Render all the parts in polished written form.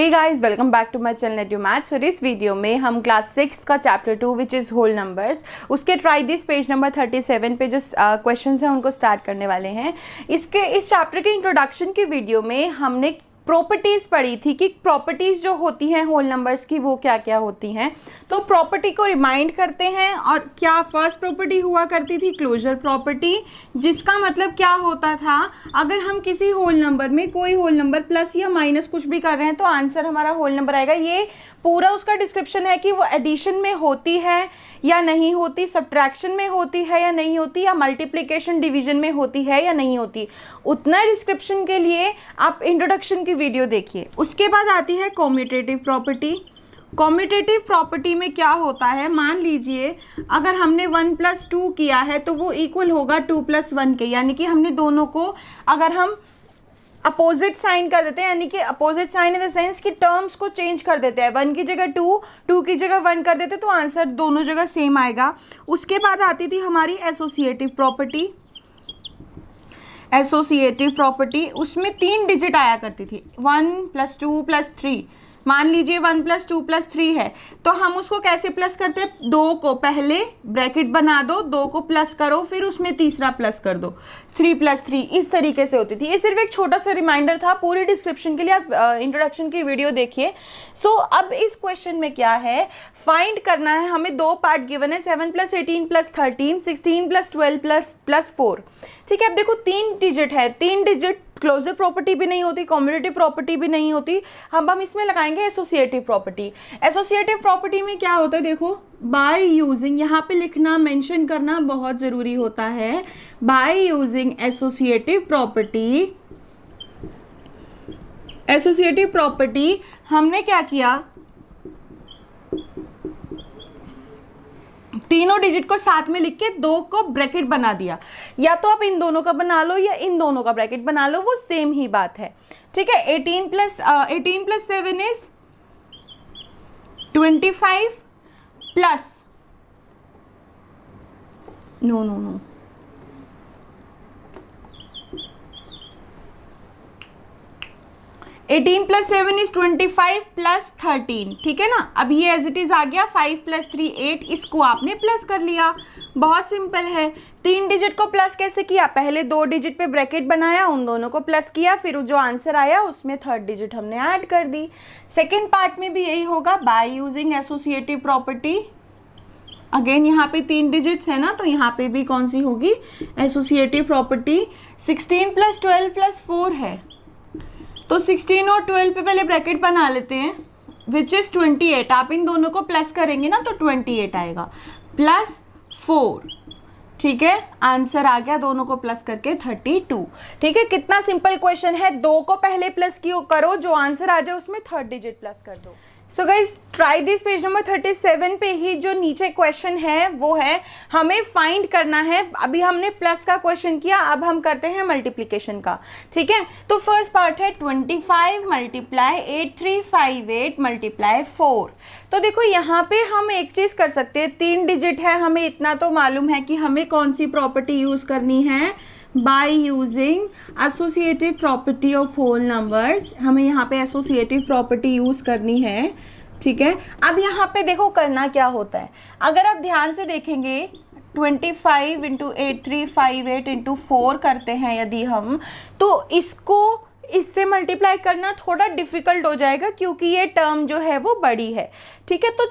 Hey guys, welcome back to my channel Edu Maths. और इस video में हम क्लास 6 का chapter 2 which is whole numbers, उसके ट्राई दिस पेज नंबर 37 पे जो क्वेश्चंस हैं उनको स्टार्ट करने वाले हैं। इस चैप्टर के इंट्रोडक्शन की वीडियो में हमने प्रॉपर्टीज़ पढ़ी थी कि प्रॉपर्टीज़ जो होती हैं होल नंबर्स की वो क्या क्या होती हैं। तो प्रॉपर्टी को रिमाइंड करते हैं। और क्या फर्स्ट प्रॉपर्टी हुआ करती थी क्लोजर प्रॉपर्टी, जिसका मतलब क्या होता था, अगर हम किसी होल नंबर में कोई होल नंबर प्लस या माइनस कुछ भी कर रहे हैं तो आंसर हमारा होल नंबर आएगा। ये पूरा उसका डिस्क्रिप्शन है कि वो एडिशन में होती है या नहीं होती, सब्ट्रैक्शन में होती है या नहीं होती, या मल्टीप्लिकेशन डिवीजन में होती है या नहीं होती। उतना डिस्क्रिप्शन के लिए आप इंट्रोडक्शन की वीडियो देखिए। उसके बाद आती है कॉम्यूटेटिव प्रॉपर्टी। कॉम्यूटेटिव प्रॉपर्टी में क्या होता है, मान लीजिए अगर हमने 1 + 2 किया है तो वो इक्वल होगा 2 + 1 के, यानी कि हमने दोनों को अगर हम अपोजिट साइन कर देते हैं, यानी कि opposite sign in the sense कि टर्म्स को चेंज कर देते हैं, 1 की जगह 2, 2 की जगह 1 कर देते तो आंसर दोनों जगह सेम आएगा। उसके बाद आती थी हमारी एसोसिएटिव प्रॉपर्टी। एसोसिएटिव प्रॉपर्टी उसमें 3 डिजिट आया करती थी, 1 + 2 + 3। मान लीजिए 1 + 2 + 3 है तो हम उसको कैसे प्लस करते हैं, 2 को पहले ब्रैकेट बना दो, 2 को प्लस करो, फिर उसमें तीसरा प्लस कर दो, 3 + 3 इस तरीके से होती थी। ये सिर्फ एक छोटा सा रिमाइंडर था, पूरी डिस्क्रिप्शन के लिए आप इंट्रोडक्शन की वीडियो देखिए। सो अब इस क्वेश्चन में क्या है, फाइंड करना है हमें। 2 पार्ट गिवन है, 7 + 18 + 13, 16 + 12 + 4। ठीक है, अब देखो 3 डिजिट है, 3 डिजिट क्लोजर प्रॉपर्टी भी नहीं होती, कॉम्यूटेटिव प्रॉपर्टी भी नहीं होती। हम इसमें लगाएंगे एसोसिएटिव प्रॉपर्टी। एसोसिएटिव प्रॉपर्टी में क्या होता है, देखो बाय यूजिंग, यहाँ पे लिखना मेंशन करना बहुत ज़रूरी होता है। By using associative property, associative property हमने क्या किया, तीनों डिजिट को साथ में लिख के 2 को ब्रैकेट बना दिया। या तो आप इन दोनों का बना लो या इन दोनों का ब्रैकेट बना लो, वो सेम ही बात है। ठीक है, 18 + 7 इज 25 प्लस नो 18 + 7 इज 25 + 13। ठीक है ना। अब ये एज इट इज आ गया, 5 + 3 8, इसको आपने प्लस कर लिया। बहुत सिंपल है। 3 डिजिट को प्लस कैसे किया, पहले 2 डिजिट पे ब्रैकेट बनाया, उन दोनों को प्लस किया, फिर जो आंसर आया उसमें 3rd डिजिट हमने ऐड कर दी। सेकेंड पार्ट में भी यही होगा, bye using associative property. Again यहाँ पे 3 डिजिट्स है ना, तो यहाँ पे भी कौन सी होगी, एसोसिएटिव प्रॉपर्टी। 16 + 12 + 4 है, तो 16 और 12 पे पहले ब्रैकेट बना लेते हैं, विच इज 28। आप इन दोनों को प्लस करेंगे ना तो 28 आएगा, +4। ठीक है, आंसर आ गया दोनों को प्लस करके 32। ठीक है, कितना सिंपल क्वेश्चन है। 2 को पहले प्लस करो, जो आंसर आ जाए उसमें 3rd डिजिट प्लस कर दो। So guys, try this page number 37 पे ही जो नीचे क्वेश्चन है वो है हमें फाइंड करना है। अभी हमने प्लस का क्वेश्चन किया, अब हम करते हैं मल्टीप्लिकेशन का। ठीक है, तो फर्स्ट पार्ट है 25 × 8358 × 4। तो देखो यहाँ पे हम एक चीज़ कर सकते हैं, 3 डिजिट है, हमें इतना तो मालूम है कि हमें कौन सी प्रॉपर्टी यूज़ करनी है, by using associative property of whole numbers. हमें यहाँ पे एसोसिएटिव प्रॉपर्टी यूज़ करनी है। ठीक है, अब यहाँ पे देखो करना क्या होता है, अगर आप ध्यान से देखेंगे 25 × 8358 × 4 करते हैं यदि हम, तो इसको इससे मल्टीप्लाई करना थोड़ा डिफ़िकल्ट हो जाएगा क्योंकि ये टर्म जो है वो बड़ी है। ठीक है, तो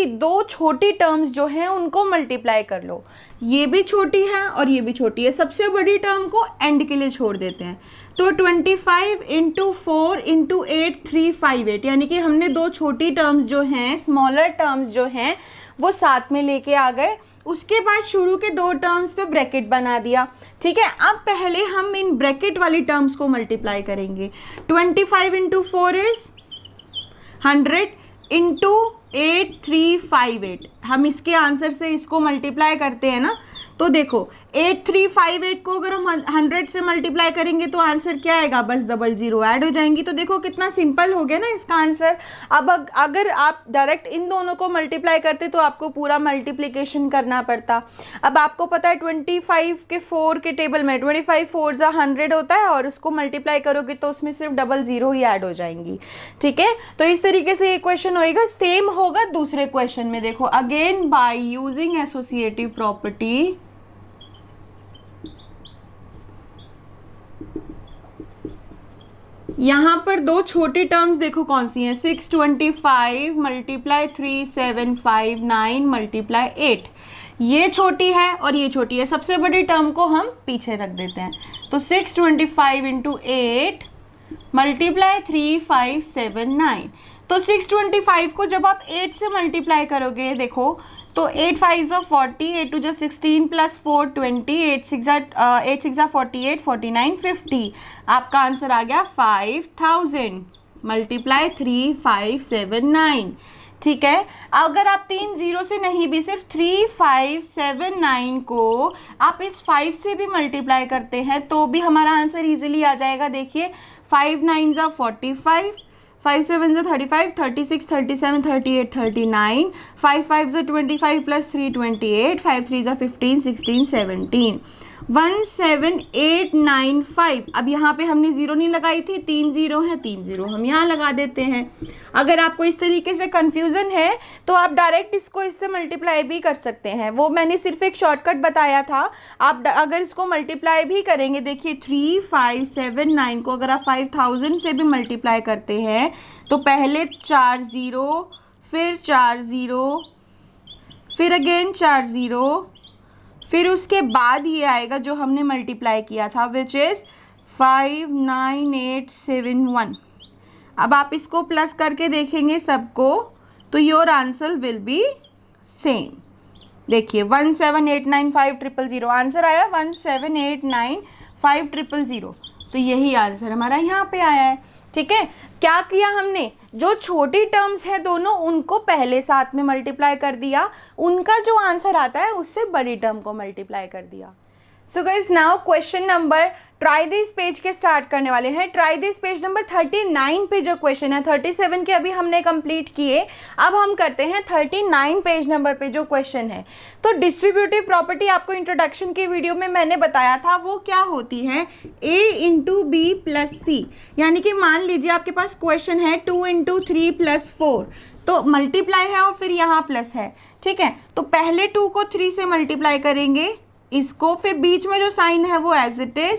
दो छोटी टर्म्स जो हैं उनको मल्टीप्लाई कर लो। ये भी छोटी है और ये भी छोटी है, सबसे बड़ी टर्म को एंड के लिए छोड़ देते हैं। तो 25 × 4 × 8358, यानी कि हमने 2 छोटी टर्म्स जो हैं, स्मॉलर टर्म्स जो हैं वो साथ में लेके आ गए। उसके बाद शुरू के 2 टर्म्स पे ब्रैकेट बना दिया। ठीक है, अब पहले हम इन ब्रैकेट वाली टर्म्स को मल्टीप्लाई करेंगे। 25 × 4 इज 100 × 8358। हम इसके आंसर से इसको मल्टीप्लाई करते हैं ना, तो देखो 8358 को अगर हम 100 से मल्टीप्लाई करेंगे तो आंसर क्या आएगा, बस डबल जीरो ऐड हो जाएंगी। तो देखो कितना सिंपल हो गया ना इसका आंसर। अब अगर आप डायरेक्ट इन दोनों को मल्टीप्लाई करते तो आपको पूरा मल्टीप्लिकेशन करना पड़ता। अब आपको पता है 25 के 4 के टेबल में 25 4 जा 100 होता है, और उसको मल्टीप्लाई करोगे तो उसमें सिर्फ डबल जीरो ही ऐड हो जाएंगी। ठीक है, तो इस तरीके से ये क्वेश्चन होएगा। सेम होगा दूसरे क्वेश्चन में, देखो again bye using associative property यहाँ पर दो छोटी टर्म्स देखो कौन सी हैं, 625 मल्टीप्लाई 3759 मल्टीप्लाई 8, ये छोटी है और ये छोटी है। सबसे बड़ी टर्म को हम पीछे रख देते हैं। तो 625 इंटू 8 मल्टीप्लाई 3579। तो 625 को जब आप 8 से मल्टीप्लाई करोगे देखो तो 8 5 जा 40, 8 2 जा 16 प्लस 4 20, 8 6 जा 48, 49 50। आपका आंसर आ गया 5000 मल्टीप्लाई 3579। ठीक है, अगर आप 3 जीरो से नहीं भी सिर्फ 3579 को आप इस 5 से भी मल्टीप्लाई करते हैं तो भी हमारा आंसर इजीली आ जाएगा। देखिए 5 9 जा 45, 5 7 जा 35, 36 37 38 39, 5 5 जा 25 प्लस 3 28, 5 3 जा 15 16 17, 17895। अब यहाँ पे हमने जीरो नहीं लगाई थी, 3 जीरो है, 3 जीरो हम यहाँ लगा देते हैं। अगर आपको इस तरीके से कंफ्यूजन है तो आप डायरेक्ट इसको इससे मल्टीप्लाई भी कर सकते हैं, वो मैंने सिर्फ एक शॉर्टकट बताया था। आप अगर इसको मल्टीप्लाई भी करेंगे, देखिए 3579 को अगर आप 5000 से भी मल्टीप्लाई करते हैं तो पहले 4 जीरो, फिर 4 जीरो, फिर अगेन 4 जीरो, फिर उसके बाद ये आएगा जो हमने मल्टीप्लाई किया था विच इज़ 59871। अब आप इसको प्लस करके देखेंगे सबको तो your answer will be same. देखिए 1789500 आंसर आया 1789500, तो यही आंसर हमारा यहाँ पे आया है। ठीक है, क्या किया हमने, जो छोटी टर्म्स हैं दोनों उनको पहले साथ में मल्टीप्लाई कर दिया, उनका जो आंसर आता है उससे बड़ी टर्म को मल्टीप्लाई कर दिया। So guys now question number, try this page के स्टार्ट करने वाले हैं। ट्राई दिस पेज नंबर 39 पे जो क्वेश्चन है, 37 के अभी हमने कंप्लीट किए, अब हम करते हैं 39 पेज नंबर पे जो क्वेश्चन है। तो डिस्ट्रीब्यूटिव प्रॉपर्टी आपको इंट्रोडक्शन की वीडियो में मैंने बताया था, वो क्या होती है, a इंटू बी प्लस सी। यानी कि मान लीजिए आपके पास क्वेश्चन है 2 इंटू 3 प्लस 4, तो मल्टीप्लाई है और फिर यहाँ प्लस है। ठीक है, तो पहले 2 को 3 से मल्टीप्लाई करेंगे इसको, फिर बीच में जो साइन है वो एज इट इज,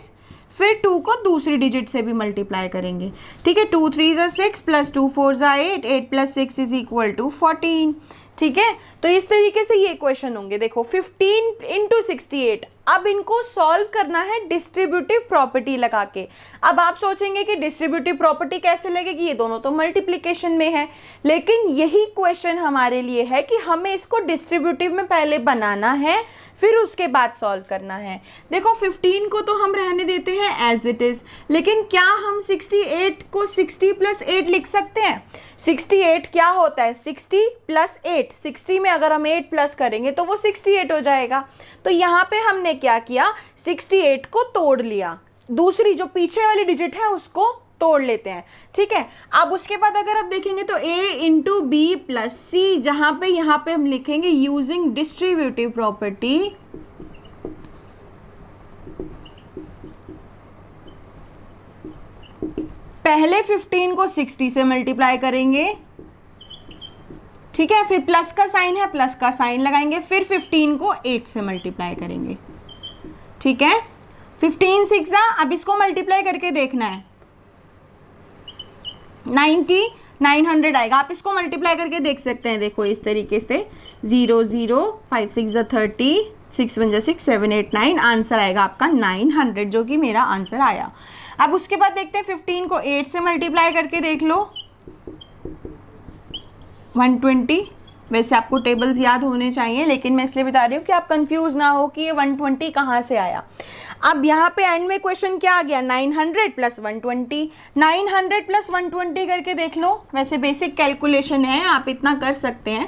फिर 2 को दूसरी डिजिट से भी मल्टीप्लाई करेंगे। ठीक है, 2 3 जा 6 प्लस 2 4 जा 8, 8 प्लस 6 इज इक्वल टू 14। ठीक है, तो इस तरीके से ये क्वेश्चन होंगे। देखो 15 इंटू 68, अब इनको सॉल्व करना है डिस्ट्रीब्यूटिव प्रॉपर्टी लगा के। अब आप सोचेंगे कि डिस्ट्रीब्यूटिव प्रॉपर्टी कैसे लगेगी, ये दोनों तो मल्टीप्लिकेशन में है, लेकिन यही क्वेश्चन हमारे लिए है कि हमें इसको डिस्ट्रीब्यूटिव में पहले बनाना है फिर उसके बाद सॉल्व करना है। देखो 15 को तो हम रहने देते हैं एज इट इज, लेकिन क्या हम 68 को 60 प्लस 8 लिख सकते हैं? 68 क्या होता है, 60 प्लस 8, 60 में अगर हम 8 प्लस करेंगे तो वो 68 हो जाएगा। तो यहाँ पे हमने क्या किया, 68 को तोड़ लिया, दूसरी जो पीछे वाली डिजिट है उसको तोड़ लेते हैं। ठीक है, अब उसके बाद अगर आप देखेंगे तो a इंटू बी प्लस सी, जहां पे यहाँ पे हम लिखेंगे यूजिंग डिस्ट्रीब्यूटिव प्रॉपर्टी, पहले 15 को 60 से मल्टीप्लाई करेंगे। ठीक है, फिर प्लस का साइन है, प्लस का साइन लगाएंगे, फिर 15 को 8 से मल्टीप्लाई करेंगे। ठीक है, 15 6 अब इसको मल्टीप्लाई करके देखना है, 900 आएगा। आप इसको मल्टीप्लाई करके देख सकते हैं, देखो इस तरीके से 0 0 5 6 जा 30, 6 1 जा 6 7 8 9, आंसर आएगा आपका 900, जो कि मेरा आंसर आया। अब उसके बाद देखते हैं 15 को 8 से मल्टीप्लाई करके देख लो, 120। वैसे आपको टेबल्स याद होने चाहिए, लेकिन मैं इसलिए बता रही हूँ कि आप कंफ्यूज ना हो कि ये 120 कहाँ से आया। अब यहाँ पे एंड में क्वेश्चन क्या आ गया, 900 प्लस 120, 900 प्लस 120 करके देख लो। वैसे बेसिक कैलकुलेशन है, आप इतना कर सकते हैं।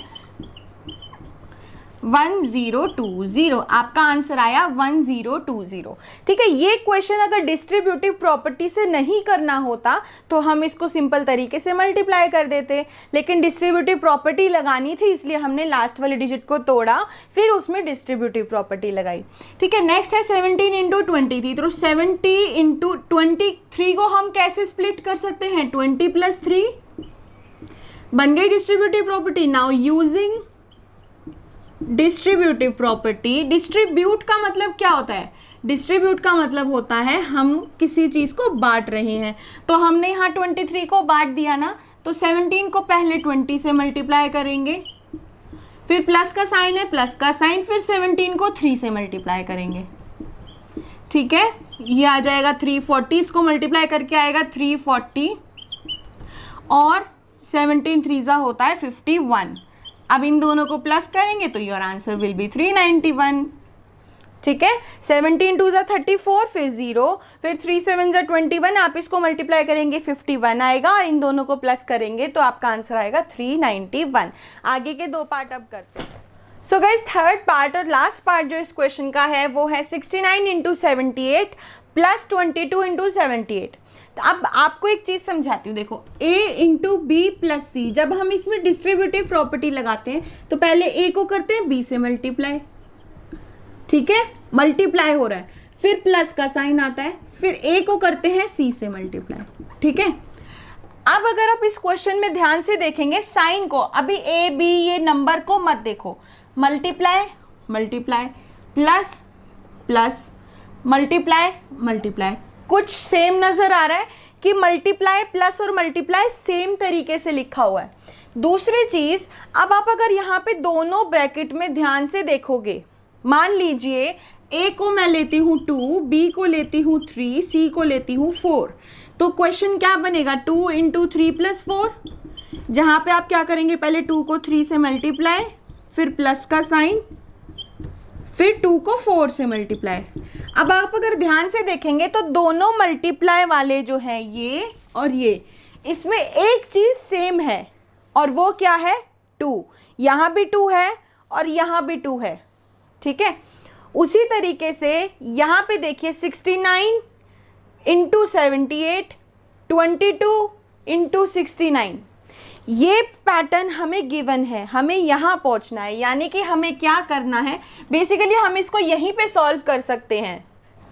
1020, आपका आंसर आया 1020। ठीक है, ये क्वेश्चन अगर डिस्ट्रीब्यूटिव प्रॉपर्टी से नहीं करना होता तो हम इसको सिंपल तरीके से मल्टीप्लाई कर देते, लेकिन डिस्ट्रीब्यूटिव प्रॉपर्टी लगानी थी इसलिए हमने लास्ट वाले डिजिट को तोड़ा, फिर उसमें डिस्ट्रीब्यूटिव प्रॉपर्टी लगाई। ठीक है, नेक्स्ट है 17 इंटू 23। तो 70 इंटू 23 को हम कैसे स्प्लिट कर सकते हैं? 20 + 3 बन गई distributive property. Now using distributive property, distribute का मतलब क्या होता है? डिस्ट्रीब्यूट का मतलब होता है हम किसी चीज को बांट रहे हैं। तो हमने यहाँ 23 को बांट दिया ना, तो 17 को पहले 20 से मल्टीप्लाई करेंगे, फिर प्लस का साइन है, प्लस का साइन, फिर 17 को 3 से मल्टीप्लाई करेंगे। ठीक है, ये आ जाएगा 340, इसको मल्टीप्लाई करके आएगा 340 और 17 3 होता है 51। अब इन दोनों को प्लस करेंगे तो योर आंसर विल बी 391। ठीक है, 17 2 34, फिर 0, फिर 3 7 21, आप इसको मल्टीप्लाई करेंगे 51 आएगा, इन दोनों को प्लस करेंगे तो आपका आंसर आएगा 391। आगे के दो पार्ट अब करते हैं। सो गाइस, थर्ड पार्ट और लास्ट पार्ट जो इस क्वेश्चन का है वो है 69 इंटू 78 प्लस 22 इंटू 78। अब आपको एक चीज समझाती हूँ, देखो a इंटू बी प्लस सी, जब हम इसमें डिस्ट्रीब्यूटिव प्रॉपर्टी लगाते हैं तो पहले a को करते हैं b से मल्टीप्लाई। ठीक है, मल्टीप्लाई हो रहा है, फिर प्लस का साइन आता है, फिर a को करते हैं c से मल्टीप्लाई। ठीक है, अब अगर आप इस क्वेश्चन में ध्यान से देखेंगे साइन को, अभी a b ये नंबर को मत देखो, multiply multiply plus plus multiply multiply, कुछ सेम नजर आ रहा है कि मल्टीप्लाई प्लस और मल्टीप्लाई सेम तरीके से लिखा हुआ है। दूसरी चीज, अब आप अगर यहाँ पे दोनों ब्रैकेट में ध्यान से देखोगे, मान लीजिए a को मैं लेती हूँ 2, b को लेती हूँ 3, c को लेती हूँ 4, तो क्वेश्चन क्या बनेगा? 2 इंटू 3 प्लस 4, जहाँ पे आप क्या करेंगे? पहले 2 को 3 से मल्टीप्लाई, फिर प्लस का साइन, फिर 2 को 4 से मल्टीप्लाई। अब आप अगर ध्यान से देखेंगे तो दोनों मल्टीप्लाई वाले जो हैं ये और ये, इसमें एक चीज सेम है और वो क्या है? 2। यहाँ भी 2 है और यहाँ भी 2 है। ठीक है, उसी तरीके से यहाँ पे देखिए 69 इंटू 78, 22 इंटू 69, ये पैटर्न हमें गिवन है, हमें यहाँ पहुँचना है, यानी कि हमें क्या करना है? बेसिकली हम इसको यहीं पे सॉल्व कर सकते हैं,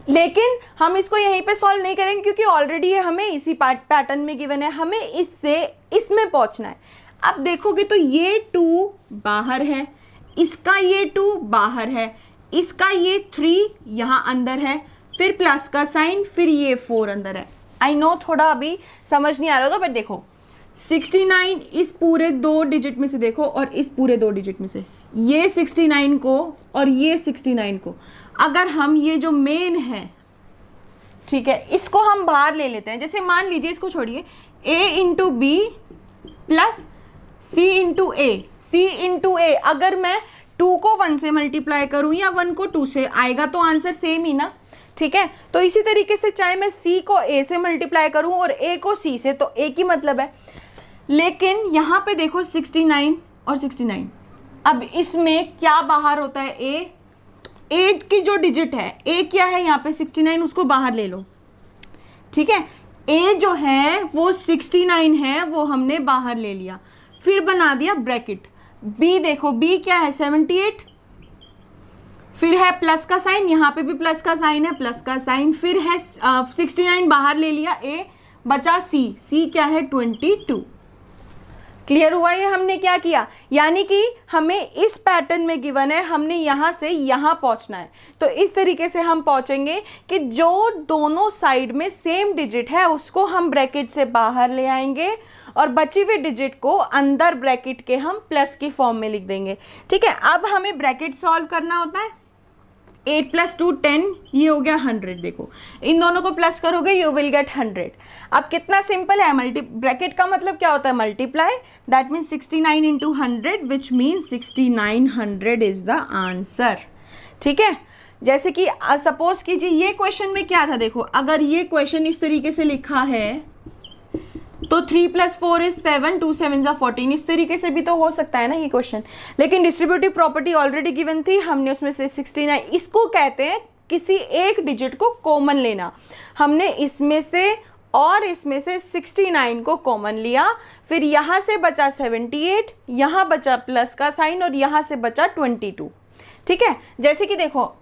लेकिन हम इसको यहीं पे सॉल्व नहीं करेंगे क्योंकि ऑलरेडी ये हमें इसी पैटर्न में गिवन है, हमें इससे इसमें पहुँचना है। अब देखोगे तो ये 2 बाहर है, इसका ये 2 बाहर है, इसका ये 3 यहाँ अंदर है, फिर प्लस का साइन, फिर ये 4 अंदर है। आई नो थोड़ा अभी समझ नहीं आ रहा होगा, बट देखो 69 इस पूरे 2 डिजिट में से देखो और इस पूरे 2 डिजिट में से, ये 69 को और ये 69 को, अगर हम ये जो मेन है, ठीक है, इसको हम बाहर ले लेते हैं। जैसे मान लीजिए, इसको छोड़िए, a into B plus c into A, c into A, अगर मैं 2 को 1 से मल्टीप्लाई करूं या 1 को 2 से, आएगा तो आंसर सेम ही ना। ठीक है, तो इसी तरीके से चाहे मैं c को a से मल्टीप्लाई करूं और a को c से, तो एक ही मतलब है। लेकिन यहाँ पे देखो 69 और 69, अब इसमें क्या बाहर होता है? a की जो डिजिट है, a क्या है यहाँ पे? 69, उसको बाहर ले लो। ठीक है, a जो है वो 69 है, वो हमने बाहर ले लिया, फिर बना दिया ब्रैकेट। b देखो, b क्या है? 78, फिर है प्लस का साइन, यहाँ पे भी प्लस का साइन है, प्लस का साइन, फिर है 69 बाहर ले लिया, a बचा c क्या है? 22। क्लियर हुआ ये हमने क्या किया? यानी कि हमें इस पैटर्न में गिवन है, हमने यहाँ से यहाँ पहुँचना है, तो इस तरीके से हम पहुँचेंगे कि जो दोनों साइड में सेम डिजिट है उसको हम ब्रैकेट से बाहर ले आएंगे और बची हुई डिजिट को अंदर ब्रैकेट के हम प्लस की फॉर्म में लिख देंगे। ठीक है, अब हमें ब्रैकेट सॉल्व करना होता है। 8 + 2 10, ये हो गया 100। देखो इन दोनों को प्लस करोगे यू विल गेट 100। अब कितना सिंपल है, ब्रैकेट का मतलब क्या होता है? Multiply, that means 69 into 100 which means 6900 is the answer. ठीक है, जैसे कि सपोज कीजिए ये क्वेश्चन में क्या था, देखो अगर ये क्वेश्चन इस तरीके से लिखा है तो 3 + 4 इज 7, 2 7 = 14। इस तरीके से भी तो हो सकता है ना ये क्वेश्चन, लेकिन डिस्ट्रीब्यूटिव प्रॉपर्टी ऑलरेडी गिवन थी, हमने उसमें से 69, इसको कहते हैं किसी एक डिजिट को कॉमन लेना। हमने इसमें से और इसमें से 69 को कॉमन लिया, फिर यहाँ से बचा 78, यहाँ बचा प्लस का साइन और यहाँ से बचा 22। ठीक है, जैसे कि देखो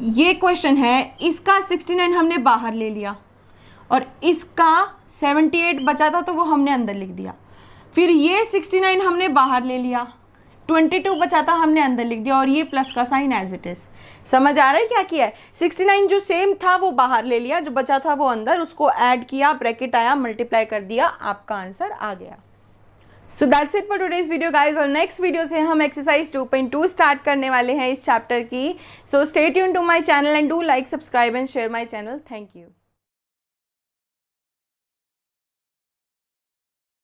ये क्वेश्चन है, इसका 69 हमने बाहर ले लिया और इसका 78 बचा था तो वो हमने अंदर लिख दिया, फिर ये 69 हमने बाहर ले लिया, 22 बचा था हमने अंदर लिख दिया और ये प्लस का साइन एज इट इज। समझ आ रहा है क्या किया है? 69 जो सेम था वो बाहर ले लिया, जो बचा था वो अंदर, उसको ऐड किया, ब्रैकेट आया, मल्टीप्लाई कर दिया, आपका आंसर आ गया। So that's it for today's video guys. और नेक्स्ट वीडियो से हम एक्सरसाइज 2.2 स्टार्ट करने वाले हैं इस चैप्टर की। So stay tune to my channel and do like, subscribe and share my channel. Thank you.